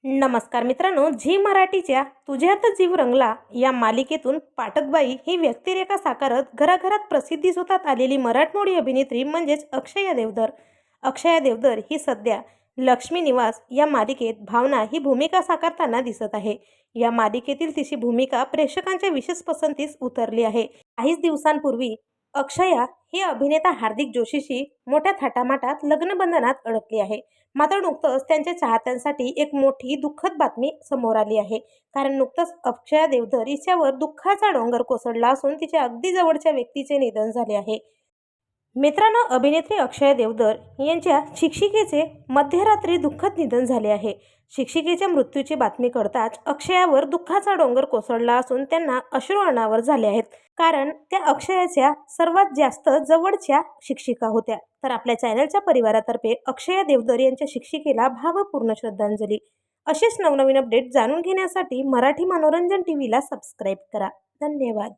नमस्कार मित्रांनो, झी मराठीच्या तुझ्यात जीव रंगला या मालिकेतून पाठकबाई ही व्यक्तिरेखा साकारत घराघरात प्रसिद्धीसोतात आलेली मराठमोळी अभिनेत्री म्हणजेच अक्षया देवधर. अक्षया देवधर ही सध्या लक्ष्मी निवास या मालिकेत भावना ही भूमिका साकारताना दिसत आहे. या मालिकेतील तिची भूमिका प्रेक्षकांच्या विशेष पसंतीस उतरली आहे. काहीच दिवसांपूर्वी अक्षया ही अभिनेता हार्दिक जोशीशी मोठ्या थाटामाटात लग्नबंधनात अडकली आहे. मात्र नुकतंच त्यांच्या चाहत्यांसाठी एक मोठी दुःखद बातमी समोर आली आहे. कारण नुकतंच अक्षया देवधर हिच्यावर दुःखाचा डोंगर कोसळला असून तिच्या अगदी जवळच्या व्यक्तीचे निधन झाले आहे. मित्रांनो, अभिनेत्री अक्षया देवधर यांच्या शिक्षिकेचे मध्यरात्री दुःखद निधन झाले आहे. शिक्षिकेच्या मृत्यूची बातमी कळताच अक्षयावर दुःखाचा डोंगर कोसळला असून त्यांना अश्रू अनावर झाले आहेत. कारण त्या अक्षयाच्या सर्वात जास्त जवळच्या शिक्षिका होत्या. तर आपल्या चॅनलच्या परिवारातर्फे अक्षया देवधर यांच्या शिक्षिकेला भावपूर्ण श्रद्धांजली. असेच नवनवीन अपडेट जाणून घेण्यासाठी मराठी मनोरंजन टीव्हीला सबस्क्राईब करा. धन्यवाद.